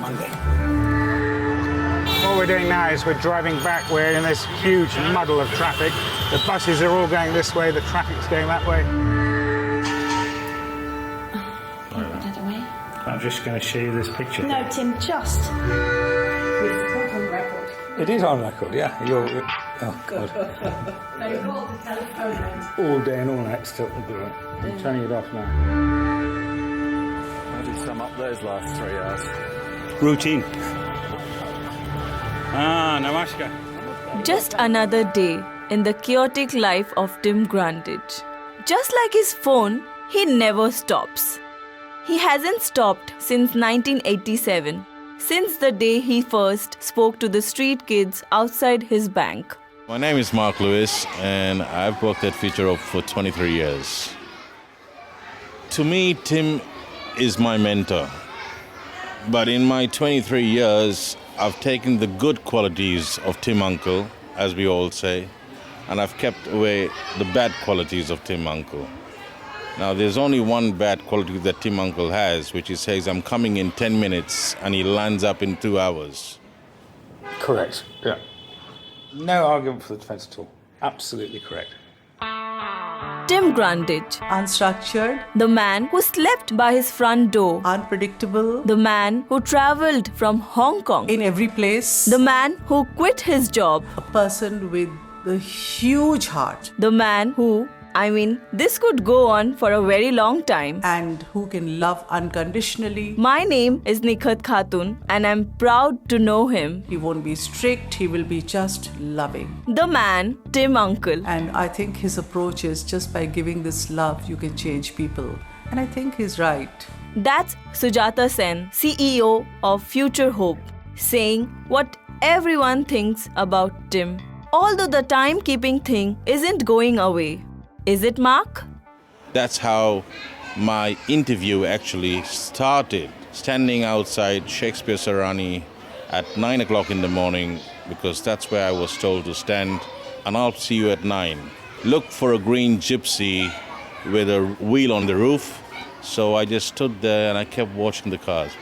Monday. What we're doing now is we're driving back. We're in this huge muddle of traffic. The buses are all going this way, the traffic's going that way. Can you put that away? I'm just going to show you this picture. No, Tim, just. It's not on record. It is on record, yeah. Oh, God. No, you hold the telephone out. All day and all night still will do it. I'm turning it off now. How do you sum up those last 3 hours? Routine. Namaskar. Just another day in the chaotic life of Tim Grandage. Just like his phone, he never stops. He hasn't stopped since 1987, since the day he first spoke to the street kids outside his bank. My name is Mark Lewis, and I've worked at FutureHope for 23 years. To me, Tim is my mentor. But in my 23 years, I've taken the good qualities of Tim Uncle, as we all say, and I've kept away the bad qualities of Tim Uncle. Now, there's only one bad quality that Tim Uncle has, which he says, I'm coming in 10 minutes, and he lands up in 2 hours. Correct, yeah. No argument for the defence at all. Absolutely correct. Tim Grandage, Unstructured, the man who slept by his front door, unpredictable, the man who travelled from Hong Kong, in every place, the man who quit his job, a person with a huge heart the man who, this could go on for a very long time. and who can love unconditionally. My name is Nikhat Khatun and I'm proud to know him. He won't be strict, he will be just loving. The man, Tim Uncle. And I think his approach is just by giving this love, you can change people. And I think he's right. That's Sujata Sen, CEO of FutureHope, saying what everyone thinks about Tim. Although the timekeeping thing isn't going away. Is it, Mark? That's how my interview actually started, standing outside Shakespeare Sarani at 9 o'clock in the morning, because that's where I was told to stand, and I'll see you at 9. Look for a green gypsy with a wheel on the roof. So I just stood there and I kept watching the cars.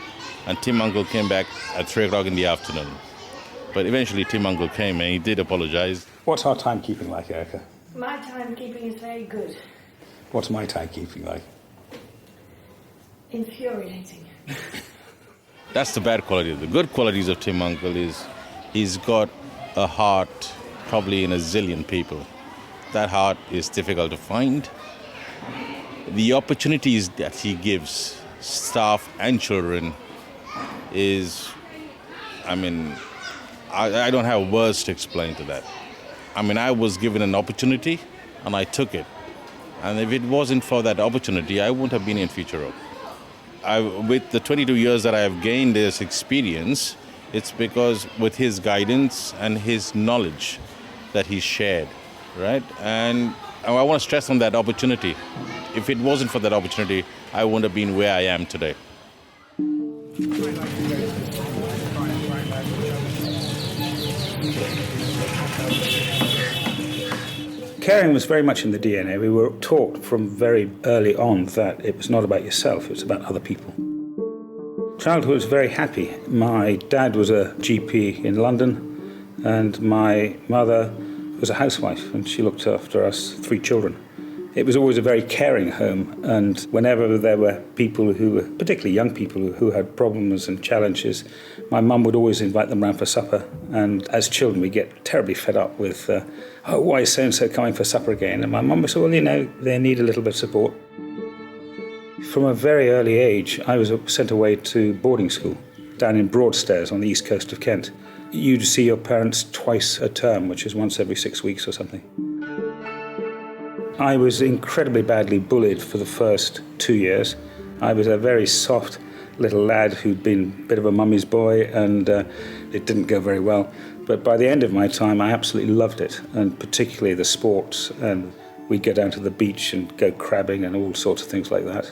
And Tim Uncle came back at 3 o'clock in the afternoon. But eventually Tim Uncle came and he did apologize. What's our timekeeping like, Erica? My timekeeping is very good. What's my timekeeping like? Infuriating. That's the bad quality. The good qualities of Tim Uncle is he's got a heart probably in a zillion people. That heart is difficult to find. The opportunities that he gives staff and children is, I don't have words to explain to that. I was given an opportunity and I took it. And if it wasn't for that opportunity, I wouldn't have been in FutureHope. With the 22 years that I have gained this experience, it's because with his guidance and his knowledge that he shared, right? And I want to stress on that opportunity. If it wasn't for that opportunity, I wouldn't have been where I am today. Caring was very much in the DNA. We were taught from very early on that it was not about yourself, it was about other people. Childhood was very happy. My dad was a GP in London and my mother was a housewife and she looked after us 3 children. It was always a very caring home, and whenever there were people who were, particularly young people who had problems and challenges, my mum would always invite them round for supper. And as children, we get terribly fed up with, why is so-and-so coming for supper again? And my mum would say, well, they need a little bit of support. From a very early age, I was sent away to boarding school down in Broadstairs on the east coast of Kent. You'd see your parents twice a term, which is once every 6 weeks or something. I was incredibly badly bullied for the first 2 years. I was a very soft little lad who'd been a bit of a mummy's boy, and it didn't go very well. But by the end of my time, I absolutely loved it, and particularly the sports. And we'd go down to the beach and go crabbing and all sorts of things like that.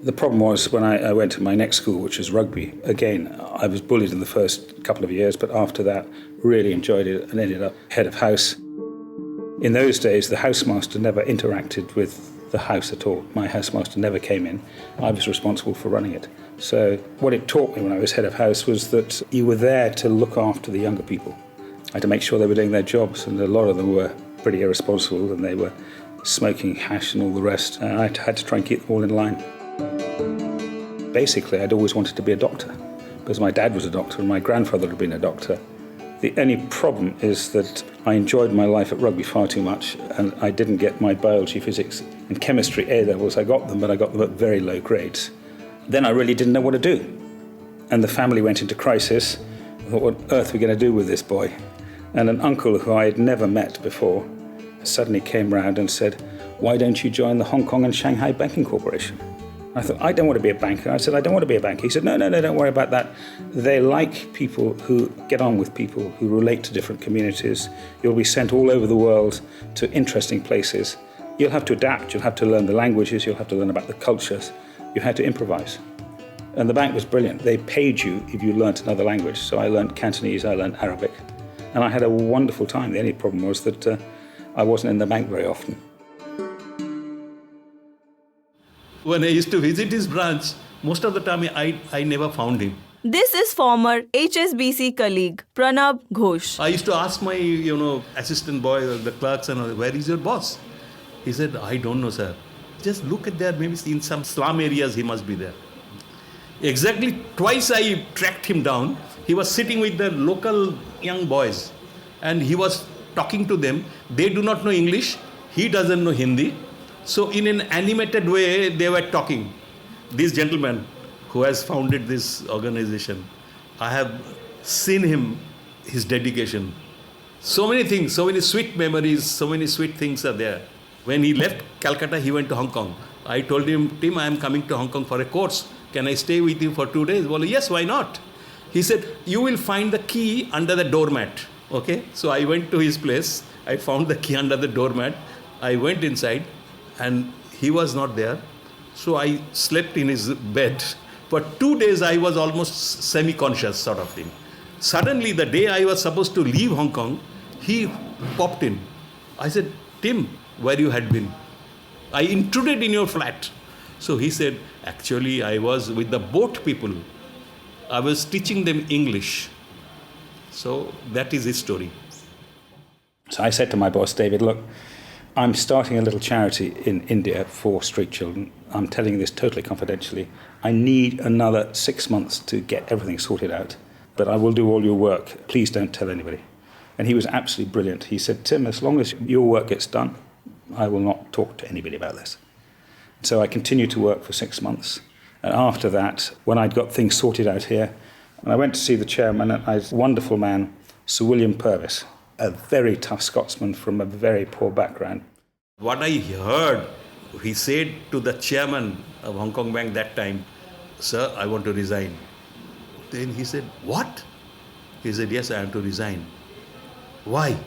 The problem was when I went to my next school, which was rugby, again, I was bullied in the first couple of years, but after that, really enjoyed it and ended up head of house. In those days, the housemaster never interacted with the house at all. My housemaster never came in. I was responsible for running it. So what it taught me when I was head of house was that you were there to look after the younger people. I had to make sure they were doing their jobs, and a lot of them were pretty irresponsible, and they were smoking hash and all the rest. And I had to try and keep them all in line. Basically, I'd always wanted to be a doctor, because my dad was a doctor and my grandfather had been a doctor. The only problem is that I enjoyed my life at rugby far too much, and I didn't get my biology, physics and chemistry A-levels. I got them, but I got them at very low grades. Then I really didn't know what to do. And the family went into crisis. I thought, what on earth are we going to do with this boy? And an uncle who I had never met before suddenly came round and said, why don't you join the Hong Kong and Shanghai Banking Corporation? I thought, I don't want to be a banker. I said, I don't want to be a banker. He said, no, don't worry about that. They like people who get on with people, who relate to different communities. You'll be sent all over the world to interesting places. You'll have to adapt. You'll have to learn the languages. You'll have to learn about the cultures. You had to improvise. And the bank was brilliant. They paid you if you learnt another language. So I learnt Cantonese, I learnt Arabic. And I had a wonderful time. The only problem was that I wasn't in the bank very often. When I used to visit his branch, most of the time I never found him. This is former HSBC colleague Pranab Ghosh. I used to ask my, assistant boy, the clerks, and where is your boss? He said, I don't know, sir. Just look at there, maybe in some slum areas he must be there. Exactly twice I tracked him down. He was sitting with the local young boys and he was talking to them. They do not know English. He doesn't know Hindi. So in an animated way, they were talking. This gentleman who has founded this organization, I have seen him, his dedication. So many things, so many sweet memories, so many sweet things are there. When he left Calcutta, he went to Hong Kong. I told him, Tim, I am coming to Hong Kong for a course. Can I stay with you for 2 days? Well, yes, why not? He said, you will find the key under the doormat. Okay, so I went to his place. I found the key under the doormat. I went inside. And he was not there. So I slept in his bed. For 2 days, I was almost semi-conscious sort of thing. Suddenly, the day I was supposed to leave Hong Kong, he popped in. I said, Tim, where you had been? I intruded in your flat. So he said, actually, I was with the boat people. I was teaching them English. So that is his story. So I said to my boss, David, look, I'm starting a little charity in India for street children. I'm telling you this totally confidentially. I need another 6 months to get everything sorted out, but I will do all your work. Please don't tell anybody. And he was absolutely brilliant. He said, Tim, as long as your work gets done, I will not talk to anybody about this. So I continued to work for 6 months. And after that, when I'd got things sorted out here, and I went to see the chairman, and a wonderful man, Sir William Purvis, a very tough Scotsman from a very poor background. What I heard, he said to the chairman of Hong Kong Bank that time, sir, I want to resign. Then he said, what? He said, yes, I have to resign. Why?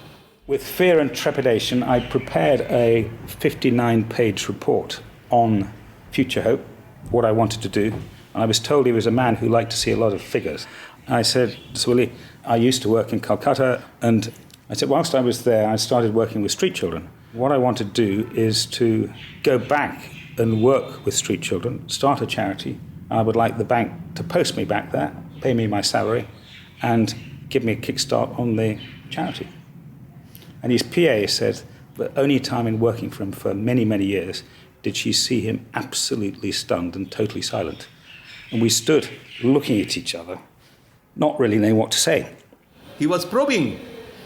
With fear and trepidation, I prepared a 59-page report on Future Hope, what I wanted to do. And I was told he was a man who liked to see a lot of figures. I said, Sir Willie, I used to work in Kolkata, and I said, whilst I was there, I started working with street children. What I want to do is to go back and work with street children, start a charity. I would like the bank to post me back there, pay me my salary, and give me a kickstart on the charity. And his PA said the only time in working for him for many, many years did she see him absolutely stunned and totally silent. And we stood looking at each other, not really knowing what to say. He was probing.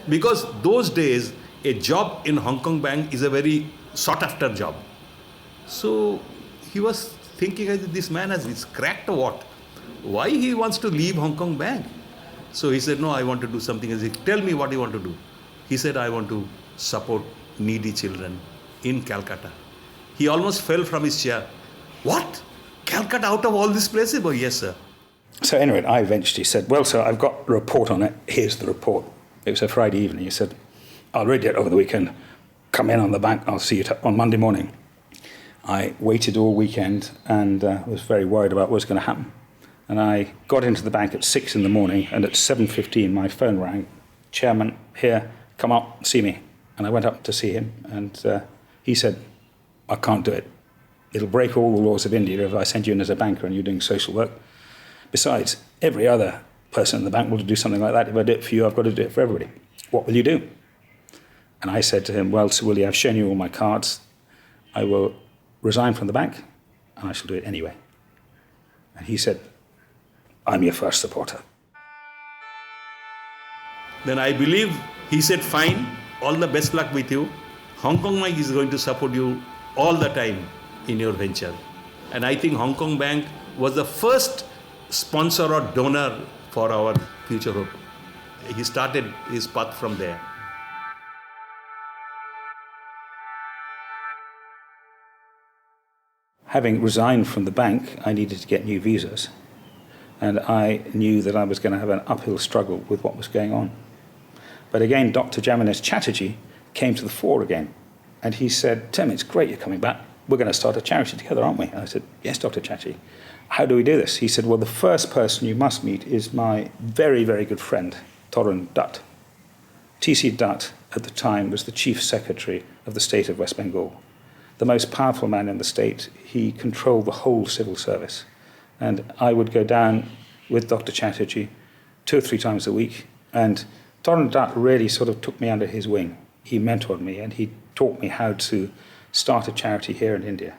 Because those days, a job in Hong Kong Bank is a very sought-after job. So he was thinking, this man has cracked or what? Why he wants to leave Hong Kong Bank? So he said, no, I want to do something. He said, tell me what you want to do. He said, I want to support needy children in Calcutta. He almost fell from his chair. What? Calcutta out of all these places? Oh, yes, sir. So anyway, I eventually said, well, sir, I've got a report on it. Here's the report. It was a Friday evening. He said, I'll read it over the weekend. Come in on the bank. I'll see you on Monday morning. I waited all weekend and was very worried about what was going to happen. And I got into the bank at 6 a.m, and at 7:15 my phone rang. Chairman, here, come up, see me. And I went up to see him, and he said, I can't do it. It'll break all the laws of India if I send you in as a banker and you're doing social work. Besides, every other person in the bank will do something like that. If I do it for you, I've got to do it for everybody. What will you do? And I said to him, well, Sir Willie, I've shown you all my cards. I will resign from the bank, and I shall do it anyway. And he said, I'm your first supporter. Then I believe he said, fine, all the best luck with you. Hong Kong Bank is going to support you all the time in your venture. And I think Hong Kong Bank was the first sponsor or donor for our Future Hope. He started his path from there. Having resigned from the bank, I needed to get new visas. And I knew that I was going to have an uphill struggle with what was going on. But again, Dr. Jaminesh Chatterjee came to the fore again. And he said, Tim, it's great you're coming back. We're going to start a charity together, aren't we? And I said, yes, Dr. Chatterjee. How do we do this? He said, well, the first person you must meet is my very, very good friend, Torun Dutt. T.C. Dutt, at the time, was the Chief Secretary of the state of West Bengal. The most powerful man in the state. He controlled the whole civil service. And I would go down with Dr. Chatterjee 2 or 3 times a week. And Torun Dutt really sort of took me under his wing. He mentored me and he taught me how to start a charity here in India.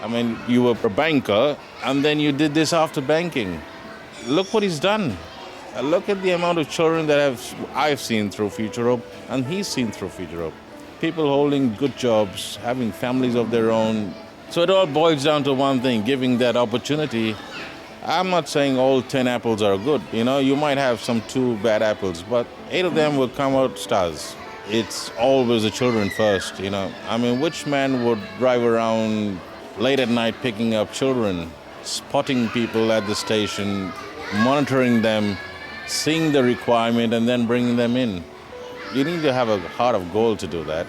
I mean, you were a banker and then you did this after banking. Look what he's done. Look at the amount of children that I've seen through Future Hope and he's seen through Future Hope. People holding good jobs, having families of their own. So it all boils down to one thing, giving that opportunity. I'm not saying all 10 apples are good. You might have some 2 bad apples, but 8 of them will come out stars. It's always the children first, I mean, which man would drive around late at night picking up children, spotting people at the station, monitoring them, seeing the requirement and then bringing them in? You need to have a heart of gold to do that.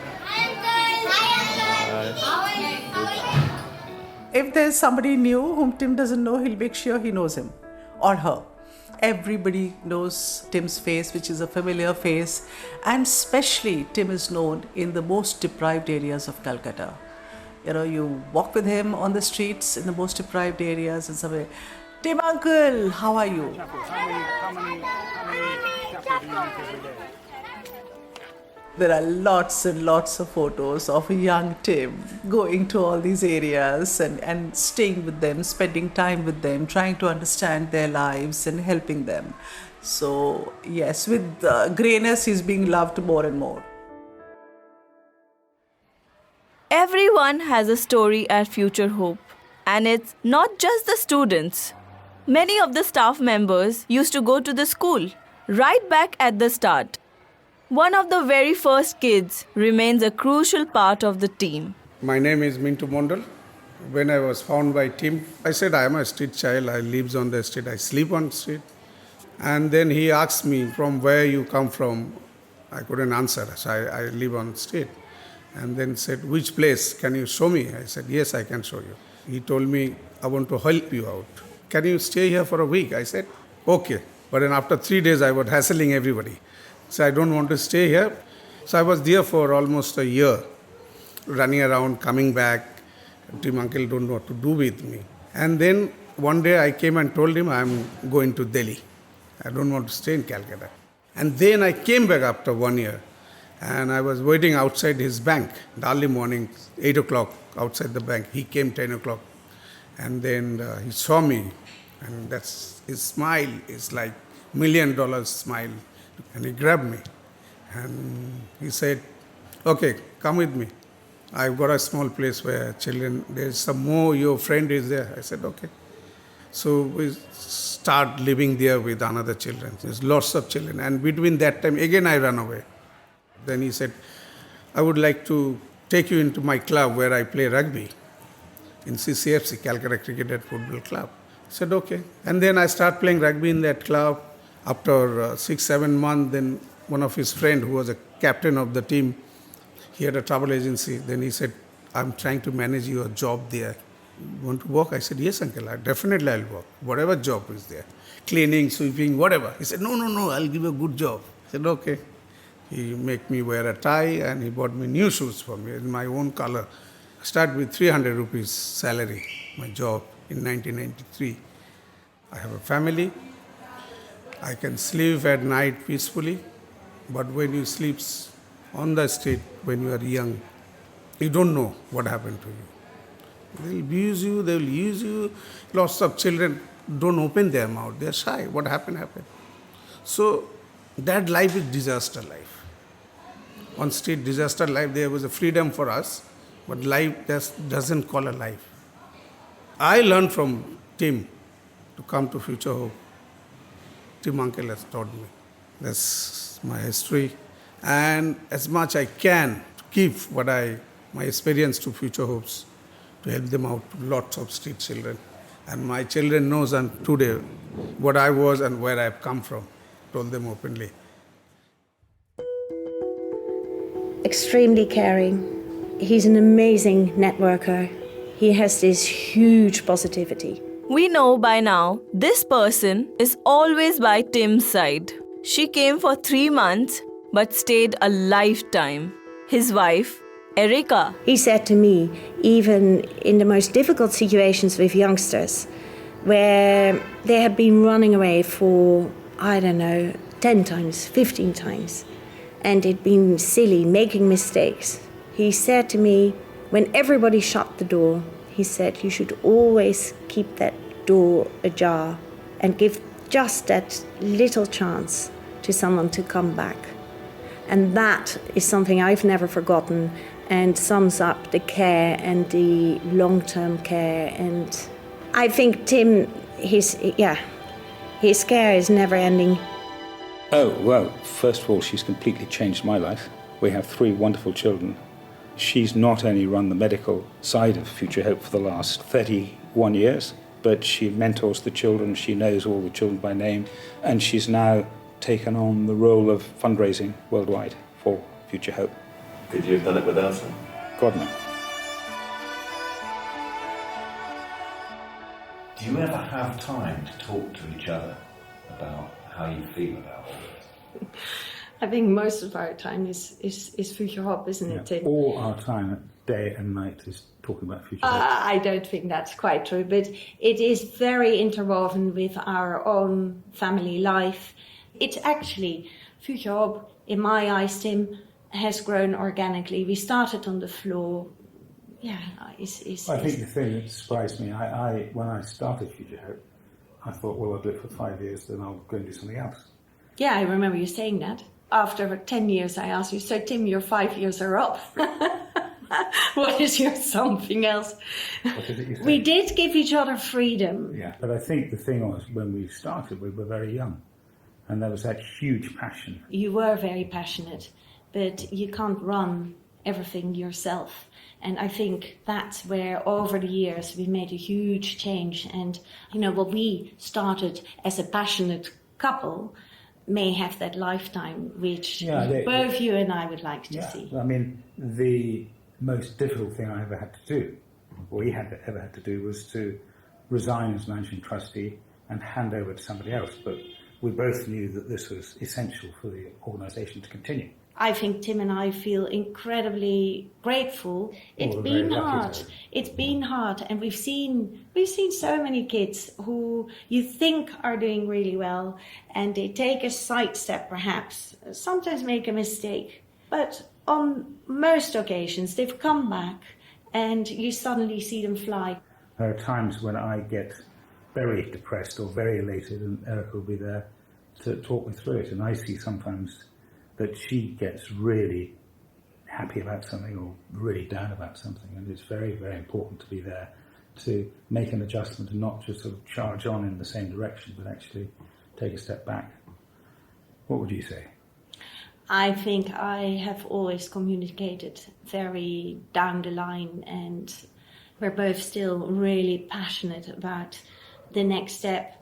If there's somebody new whom Tim doesn't know, he'll make sure he knows him or her. Everybody knows Tim's face, which is a familiar face, and especially Tim is known in the most deprived areas of Calcutta. You walk with him on the streets in the most deprived areas and somewhere. Tim uncle, how are you? How many chapels do you make every day? There are lots and lots of photos of young Tim going to all these areas and staying with them, spending time with them, trying to understand their lives and helping them. So yes, with greyness, he's being loved more and more. Everyone has a story at Future Hope. And it's not just the students. Many of the staff members used to go to the school right back at the start. One of the very first kids remains a crucial part of the team. My name is Mintu Mondal. When I was found by Tim, I said I am a street child. I live on the street. I sleep on the street. And then he asked me from where you come from. I couldn't answer. So I live on the street. And then said, which place? Can you show me? I said, yes, I can show you. He told me, I want to help you out. Can you stay here for a week? I said, okay. But then after 3 days, I was hassling everybody. So I don't want to stay here. So I was there for almost a year, running around, coming back. Tim uncle don't know what to do with me. And then one day I came and told him I'm going to Delhi. I don't want to stay in Calcutta. And then I came back after 1 year. And I was waiting outside his bank, early morning, 8 o'clock, outside the bank. He came 10 o'clock. And then he saw me. And that's his smile is like $1 million smile. And he grabbed me. And he said, okay, come with me. I've got a small place where children, there's some more, your friend is there. I said, okay. So we start living there with another children. There's lots of children. And between that time, again I ran away. Then he said, I would like to take you into my club where I play rugby in CCFC, Calcutta Cricket and Football Club. I said, okay. And then I start playing rugby in that club. After 6-7 months, then one of his friends who was a captain of the team, he had a travel agency. Then he said, I'm trying to manage your job there. You want to work? I said, yes, uncle, definitely I'll work. Whatever job is there. Cleaning, sweeping, whatever. He said, no, I'll give you a good job. I said, okay. He make me wear a tie and he bought me new shoes for me in my own color. I started with 300 rupees salary, my job in 1993. I have a family. I can sleep at night peacefully. But when you sleep on the street when you are young, you don't know what happened to you. They'll abuse you, they'll use you. Lots of children don't open their mouth. They're shy. What happened, happened. So that life is disaster life. On street, disaster life, there was a freedom for us, but life just doesn't call a life. I learned from Tim to come to Future Hope. Tim uncle has taught me. That's my history. And as much I can to give my experience to Future Hopes, to help them out, lots of street children. And my children knows today what I was and where I've come from. Told them openly. Extremely caring. He's an amazing networker. He has this huge positivity. We know by now this person is always by Tim's side. She came for 3 months but stayed a lifetime. His wife, Erica. He said to me, even in the most difficult situations with youngsters, where they have been running away for, 10 times, 15 times, and it'd been silly, making mistakes. He said to me, when everybody shut the door, he said, you should always keep that door ajar and give just that little chance to someone to come back. And that is something I've never forgotten and sums up the care and the long-term care. And I think Tim, his care is never ending. Oh, well, first of all, she's completely changed my life. We have 3 wonderful children. She's not only run the medical side of Future Hope for the last 31 years, but she mentors the children, she knows all the children by name, and she's now taken on the role of fundraising worldwide for Future Hope. Could you have done it without her? God, no. Do you ever have time to talk to each other about how you feel about all this? I think most of our time is Future Hope, isn't it, Tim? All our time, day and night, is talking about Future Hope. I don't think that's quite true, but it is very interwoven with our own family life. It's actually, Future Hope, in my eyes, Tim, has grown organically. We started on the floor. Yeah, I think the thing that surprised me, when I started Future Hope, I thought, well, I'll do it for 5 years, then I'll go and do something else. Yeah, I remember you saying that. After 10 years, I asked you, so Tim, your 5 years are up. What is your something else? What is it you say? We did give each other freedom. Yeah, but I think the thing was, when we started, we were very young. And there was that huge passion. You were very passionate, but you can't run everything yourself. And I think that's where, over the years, we made a huge change. And, what we started as a passionate couple may have that lifetime, which both you and I would like to see. I mean, the most difficult thing I ever had to do, ever had to do, was to resign as managing trustee and hand over to somebody else. But we both knew that this was essential for the organisation to continue. I think Tim and I feel incredibly grateful. It's been hard. It's been hard, and we've seen so many kids who you think are doing really well, and they take a sidestep, perhaps, sometimes make a mistake, but on most occasions they've come back, and you suddenly see them fly. There are times when I get very depressed or very elated, and Erica will be there to talk me through it, and I see sometimes that she gets really happy about something or really down about something, and it's very, very important to be there to make an adjustment and not just sort of charge on in the same direction, but actually take a step back. What would you say? I think I have always communicated very down the line, and we're both still really passionate about the next step.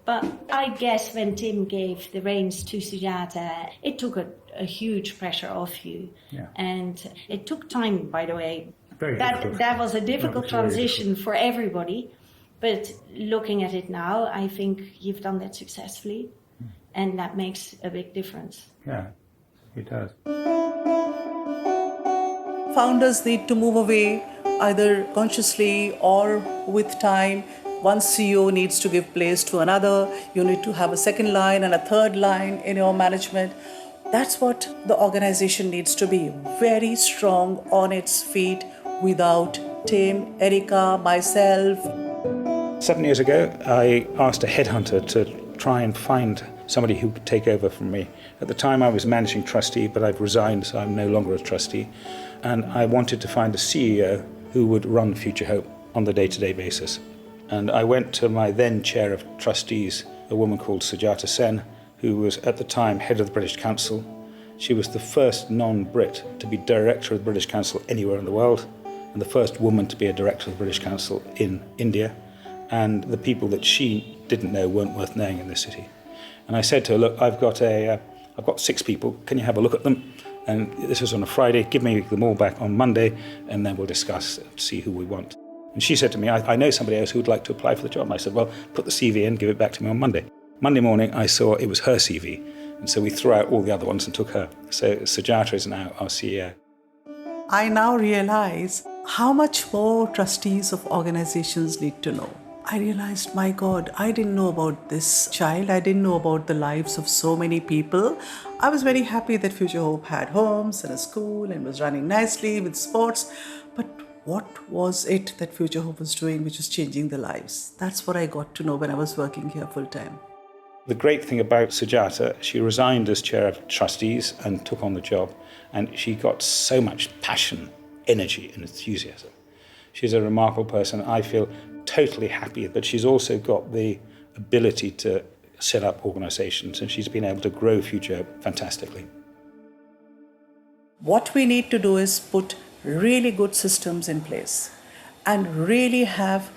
But I guess when Tim gave the reins to Sujata, it took a huge pressure off you. Yeah. And it took time, by the way. Very difficult. That was a difficult transition for everybody. But looking at it now, I think you've done that successfully. And that makes a big difference. Yeah. He does. Founders need to move away either consciously or with time. One CEO needs to give place to another. You need to have a second line and a third line in your management. That's what the organization needs to be. Very strong on its feet without Tim, Erica, myself. 7 years ago, I asked a headhunter to try and find somebody who could take over from me. At the time, I was managing trustee, but I've resigned, so I'm no longer a trustee. And I wanted to find a CEO who would run Future Hope on the day-to-day basis. And I went to my then chair of trustees, a woman called Sujata Sen, who was at the time head of the British Council. She was the first non-Brit to be director of the British Council anywhere in the world, and the first woman to be a director of the British Council in India. And the people that she didn't know weren't worth knowing in this city. And I said to her, look, I've got 6 people. Can you have a look at them? And this was on a Friday. Give me them all back on Monday, and then we'll discuss, see who we want. And she said to me, I know somebody else who would like to apply for the job. And I said, well, put the CV in, give it back to me on Monday. Monday morning, I saw it was her CV. And so we threw out all the other ones and took her. So Sujata is now our CEO. I now realize how much more trustees of organizations need to know. I realized, my God, I didn't know about this child. I didn't know about the lives of so many people. I was very happy that Future Hope had homes and a school and was running nicely with sports. But what was it that Future Hope was doing which was changing the lives? That's what I got to know when I was working here full time. The great thing about Sujata, she resigned as chair of trustees and took on the job. And she got so much passion, energy and enthusiasm. She's a remarkable person. I feel totally happy that she's also got the ability to set up organizations, and she's been able to grow Future fantastically. What we need to do is put really good systems in place and really have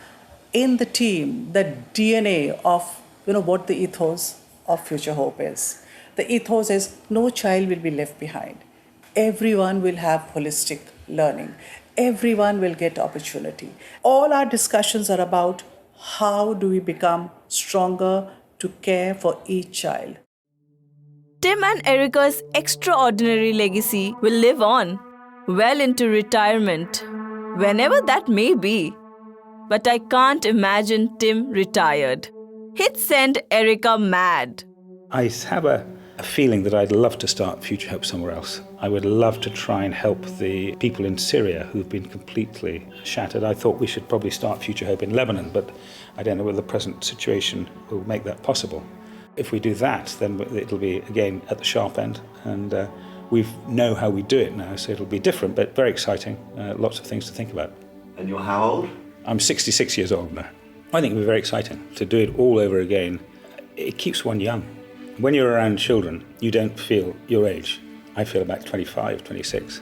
in the team the DNA of what the ethos of Future Hope is. The ethos is no child will be left behind. Everyone will have holistic learning. Everyone will get opportunity. All our discussions are about how do we become stronger to care for each child. Tim and Erica's extraordinary legacy will live on, well into retirement, whenever that may be. But I can't imagine Tim retired. He'd send Erica mad. I have a feeling that I'd love to start Future Hope somewhere else. I would love to try and help the people in Syria who've been completely shattered. I thought we should probably start Future Hope in Lebanon, but I don't know whether the present situation will make that possible. If we do that, then it'll be, again, at the sharp end. And we know how we do it now, so it'll be different, but very exciting. Lots of things to think about. And you're how old? I'm 66 years old now. I think it'll be very exciting to do it all over again. It keeps one young. When you're around children, you don't feel your age. I feel about 25, 26.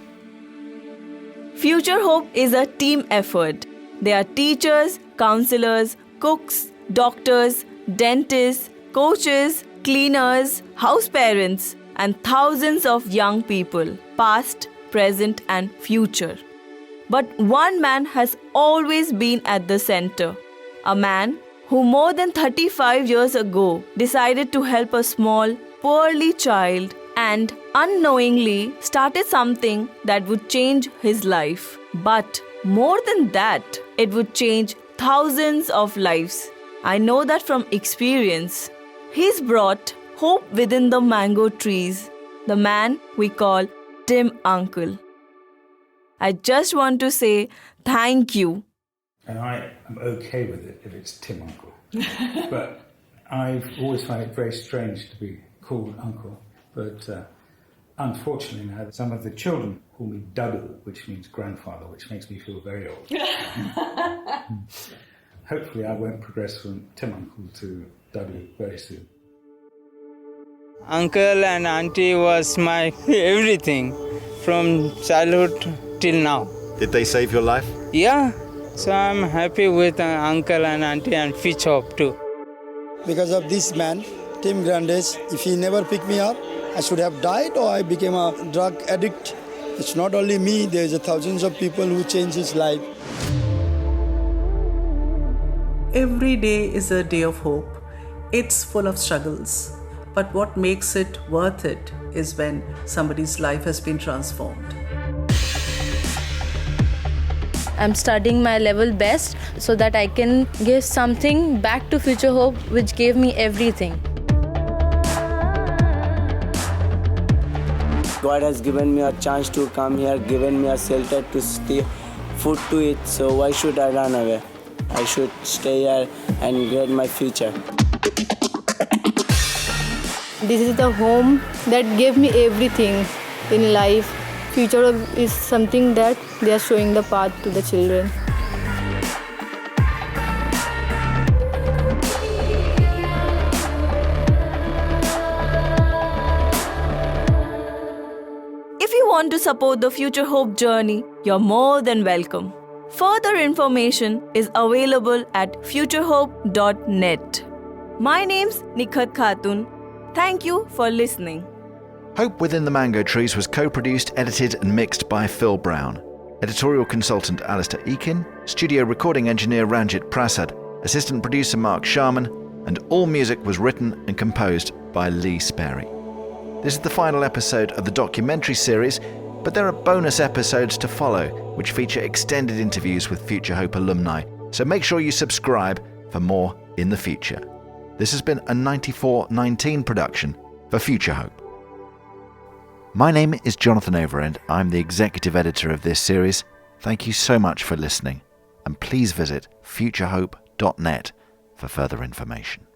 Future Hope is a team effort. There are teachers, counselors, cooks, doctors, dentists, coaches, cleaners, house parents, and thousands of young people, past, present, and future. But one man has always been at the center. A man who more than 35 years ago decided to help a small, poorly child and unknowingly started something that would change his life. But more than that, it would change thousands of lives. I know that from experience. He's brought hope within the mango trees, the man we call Tim Uncle. I just want to say thank you. And I am okay with it if it's Tim Uncle. But I've always found it very strange to be called Uncle. But unfortunately now, some of the children call me Dadu, which means grandfather, which makes me feel very old. Hopefully I won't progress from Tim Uncle to Dadu very soon. Uncle and auntie was my everything from childhood till now. Did they save your life? Yeah. So I'm happy with uncle and auntie and Future Hope too. Because of this man, Tim Grandage, if he never picked me up, I should have died or I became a drug addict. It's not only me, there's thousands of people who change his life. Every day is a day of hope. It's full of struggles. But what makes it worth it is when somebody's life has been transformed. I'm studying my level best so that I can give something back to Future Hope, which gave me everything. God has given me a chance to come here, given me a shelter to stay, food to eat, so why should I run away? I should stay here and get my future. This is the home that gave me everything in life. Future Hope is something that they are showing the path to the children. If you want to support the Future Hope journey, you're more than welcome. Further information is available at futurehope.net. My name's Nikhat Khatun. Thank you for listening. Hope Within the Mango Trees was co-produced, edited and mixed by Phil Brown. Editorial consultant Alistair Eakin, studio recording engineer Ranjit Prasad, assistant producer Mark Sharman, and all music was written and composed by Lee Sperry. This is the final episode of the documentary series, but there are bonus episodes to follow, which feature extended interviews with Future Hope alumni, so make sure you subscribe for more in the future. This has been a 9419 production for Future Hope. My name is Jonathan Overend. I'm the executive editor of this series. Thank you so much for listening, and please visit futurehope.net for further information.